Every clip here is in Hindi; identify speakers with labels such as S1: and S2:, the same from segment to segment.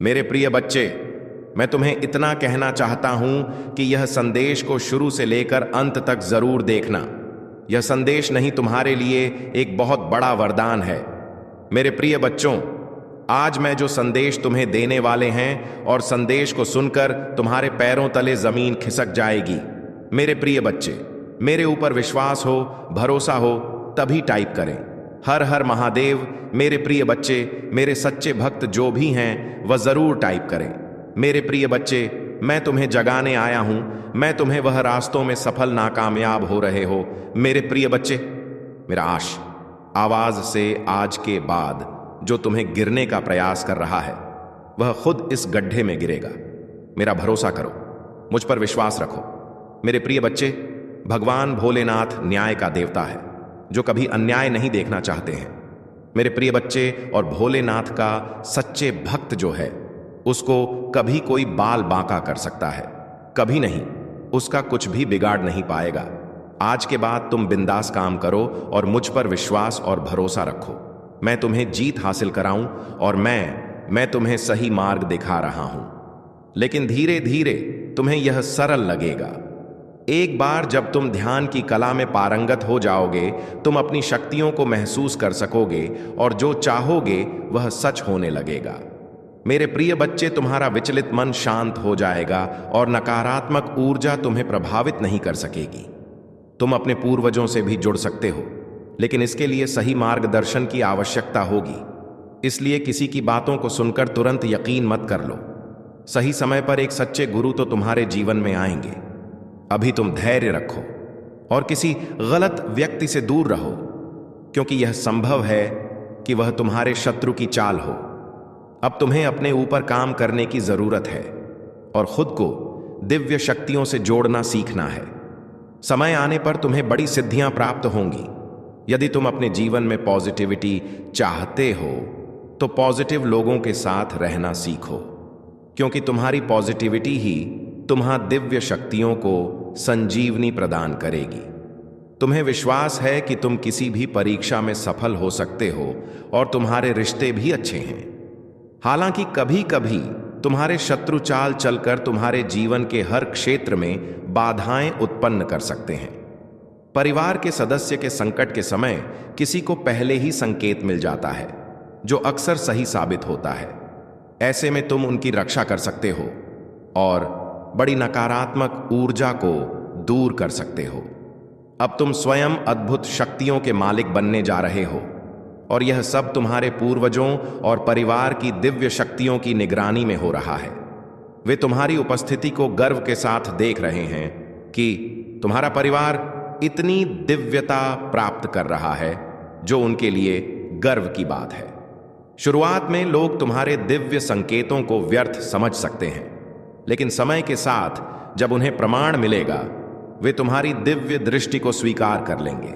S1: मेरे प्रिय बच्चे, मैं तुम्हें इतना कहना चाहता हूं कि यह संदेश को शुरू से लेकर अंत तक जरूर देखना। यह संदेश नहीं तुम्हारे लिए एक बहुत बड़ा वरदान है। मेरे प्रिय बच्चों, आज मैं जो संदेश तुम्हें देने वाले हैं और संदेश को सुनकर तुम्हारे पैरों तले जमीन खिसक जाएगी। मेरे प्रिय बच्चे, मेरे ऊपर विश्वास हो, भरोसा हो, तभी टाइप करें हर हर महादेव। मेरे प्रिय बच्चे, मेरे सच्चे भक्त जो भी हैं वह जरूर टाइप करें। मेरे प्रिय बच्चे, मैं तुम्हें जगाने आया हूं। मैं तुम्हें वह रास्तों में सफल नाकामयाब हो रहे हो। मेरे प्रिय बच्चे, मेरा आवाज से आज के बाद जो तुम्हें गिरने का प्रयास कर रहा है वह खुद इस गड्ढे में गिरेगा। मेरा भरोसा करो, मुझ पर विश्वास रखो। मेरे प्रिय बच्चे, भगवान भोलेनाथ न्याय का देवता है जो कभी अन्याय नहीं देखना चाहते हैं। मेरे प्रिय बच्चे, और भोलेनाथ का सच्चे भक्त जो है उसको कभी कोई बाल बांका कर सकता है? कभी नहीं। उसका कुछ भी बिगाड़ नहीं पाएगा। आज के बाद तुम बिंदास काम करो और मुझ पर विश्वास और भरोसा रखो। मैं तुम्हें जीत हासिल कराऊं और मैं तुम्हें सही मार्ग दिखा रहा हूं। लेकिन धीरे धीरे तुम्हें यह सरल लगेगा। एक बार जब तुम ध्यान की कला में पारंगत हो जाओगे, तुम अपनी शक्तियों को महसूस कर सकोगे और जो चाहोगे वह सच होने लगेगा। मेरे प्रिय बच्चे, तुम्हारा विचलित मन शांत हो जाएगा और नकारात्मक ऊर्जा तुम्हें प्रभावित नहीं कर सकेगी। तुम अपने पूर्वजों से भी जुड़ सकते हो, लेकिन इसके लिए सही मार्गदर्शन की आवश्यकता होगी। इसलिए किसी की बातों को सुनकर तुरंत यकीन मत कर लो। सही समय पर एक सच्चे गुरु तो तुम्हारे जीवन में आएंगे। अभी तुम धैर्य रखो और किसी गलत व्यक्ति से दूर रहो, क्योंकि यह संभव है कि वह तुम्हारे शत्रु की चाल हो। अब तुम्हें अपने ऊपर काम करने की जरूरत है और खुद को दिव्य शक्तियों से जोड़ना सीखना है। समय आने पर तुम्हें बड़ी सिद्धियां प्राप्त होंगी। यदि तुम अपने जीवन में पॉजिटिविटी चाहते हो तो पॉजिटिव लोगों के साथ रहना सीखो, क्योंकि तुम्हारी पॉजिटिविटी ही तुम्हारी दिव्य शक्तियों को संजीवनी प्रदान करेगी। तुम्हें विश्वास है कि तुम किसी भी परीक्षा में सफल हो सकते हो और तुम्हारे रिश्ते भी अच्छे हैं। हालांकि कभी कभी तुम्हारे शत्रु चाल चलकर तुम्हारे जीवन के हर क्षेत्र में बाधाएं उत्पन्न कर सकते हैं। परिवार के सदस्य के संकट के समय किसी को पहले ही संकेत मिल जाता है, जो अक्सर सही साबित होता है। ऐसे में तुम उनकी रक्षा कर सकते हो और बड़ी नकारात्मक ऊर्जा को दूर कर सकते हो। अब तुम स्वयं अद्भुत शक्तियों के मालिक बनने जा रहे हो और यह सब तुम्हारे पूर्वजों और परिवार की दिव्य शक्तियों की निगरानी में हो रहा है। वे तुम्हारी उपस्थिति को गर्व के साथ देख रहे हैं कि तुम्हारा परिवार इतनी दिव्यता प्राप्त कर रहा है, जो उनके लिए गर्व की बात है। शुरुआत में लोग तुम्हारे दिव्य संकेतों को व्यर्थ समझ सकते हैं, लेकिन समय के साथ जब उन्हें प्रमाण मिलेगा, वे तुम्हारी दिव्य दृष्टि को स्वीकार कर लेंगे।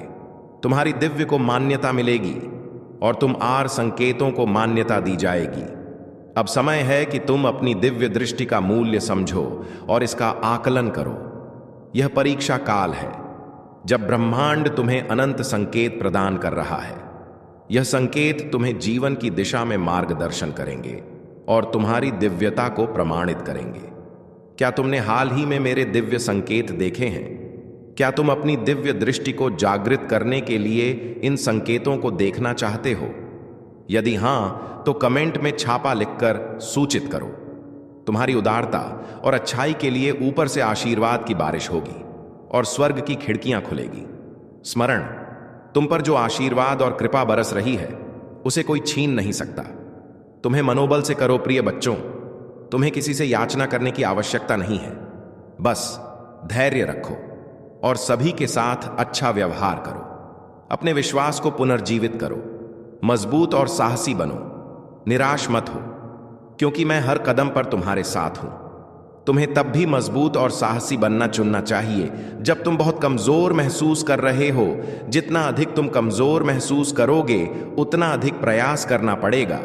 S1: तुम्हारी दिव्य को मान्यता मिलेगी और तुम आर संकेतों को मान्यता दी जाएगी। अब समय है कि तुम अपनी दिव्य दृष्टि का मूल्य समझो और इसका आकलन करो। यह परीक्षा काल है, जब ब्रह्मांड तुम्हें अनंत संकेत प्रदान कर रहा है। यह संकेत तुम्हें जीवन की दिशा में मार्गदर्शन करेंगे और तुम्हारी दिव्यता को प्रमाणित करेंगे। क्या तुमने हाल ही में मेरे दिव्य संकेत देखे हैं? क्या तुम अपनी दिव्य दृष्टि को जागृत करने के लिए इन संकेतों को देखना चाहते हो? यदि हां, तो कमेंट में छापा लिखकर सूचित करो। तुम्हारी उदारता और अच्छाई के लिए ऊपर से आशीर्वाद की बारिश होगी और स्वर्ग की खिड़कियां खुलेगी। स्मरण, तुम पर जो आशीर्वाद और कृपा बरस रही है उसे कोई छीन नहीं सकता। तुम्हें मनोबल से करो प्रिय बच्चों। तुम्हें किसी से याचना करने की आवश्यकता नहीं है। बस धैर्य रखो और सभी के साथ अच्छा व्यवहार करो। अपने विश्वास को पुनर्जीवित करो। मजबूत और साहसी बनो। निराश मत हो, क्योंकि मैं हर कदम पर तुम्हारे साथ हूं। तुम्हें तब भी मजबूत और साहसी बनना चुनना चाहिए जब तुम बहुत कमजोर महसूस कर रहे हो। जितना अधिक तुम कमजोर महसूस करोगे, उतना अधिक प्रयास करना पड़ेगा।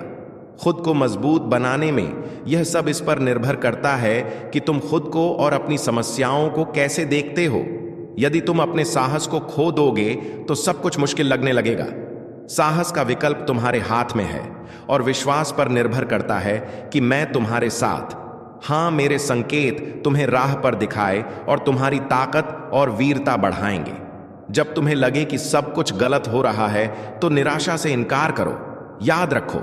S1: खुद को मजबूत बनाने में यह सब इस पर निर्भर करता है कि तुम खुद को और अपनी समस्याओं को कैसे देखते हो। यदि तुम अपने साहस को खो दोगे तो सब कुछ मुश्किल लगने लगेगा। साहस का विकल्प तुम्हारे हाथ में है और विश्वास पर निर्भर करता है कि मैं तुम्हारे साथ। हाँ, मेरे संकेत तुम्हें राह पर दिखाए और तुम्हारी ताकत और वीरता बढ़ाएंगे। जब तुम्हें लगे कि सब कुछ गलत हो रहा है तो निराशा से इनकार करो। याद रखो,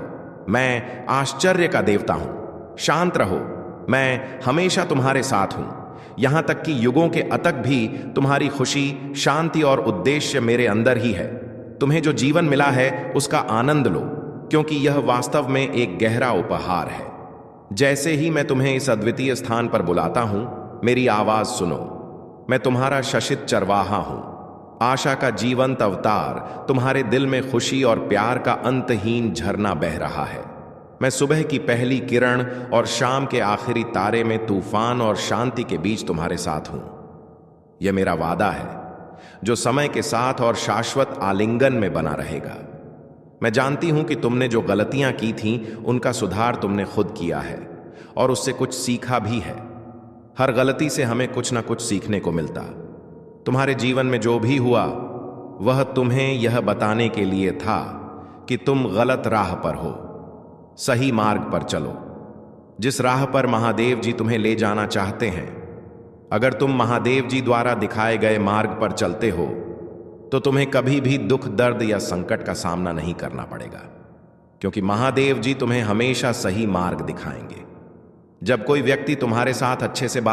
S1: मैं आश्चर्य का देवता हूं। शांत रहो, मैं हमेशा तुम्हारे साथ हूं। यहां तक कि युगों के अतक भी तुम्हारी खुशी, शांति और उद्देश्य मेरे अंदर ही है। तुम्हें जो जीवन मिला है उसका आनंद लो, क्योंकि यह वास्तव में एक गहरा उपहार है। जैसे ही मैं तुम्हें इस अद्वितीय स्थान पर बुलाता हूं, मेरी आवाज सुनो। मैं तुम्हारा शशित चरवाहा हूं, आशा का जीवंत अवतार। तुम्हारे दिल में खुशी और प्यार का अंतहीन झरना बह रहा है। मैं सुबह की पहली किरण और शाम के आखिरी तारे में तूफान और शांति के बीच तुम्हारे साथ हूं। यह मेरा वादा है, जो समय के साथ और शाश्वत आलिंगन में बना रहेगा। मैं जानती हूं कि तुमने जो गलतियां की थीं, उनका सुधार तुमने खुद किया है और उससे कुछ सीखा भी है। हर गलती से हमें कुछ ना कुछ सीखने को मिलता। तुम्हारे जीवन में जो भी हुआ, वह तुम्हें यह बताने के लिए था कि तुम गलत राह पर हो। सही मार्ग पर चलो, जिस राह पर महादेव जी तुम्हें ले जाना चाहते हैं। अगर तुम महादेव जी द्वारा दिखाए गए मार्ग पर चलते हो तो तुम्हें कभी भी दुख, दर्द या संकट का सामना नहीं करना पड़ेगा, क्योंकि महादेव जी तुम्हें हमेशा सही मार्ग दिखाएंगे। जब कोई व्यक्ति तुम्हारे साथ अच्छे से बात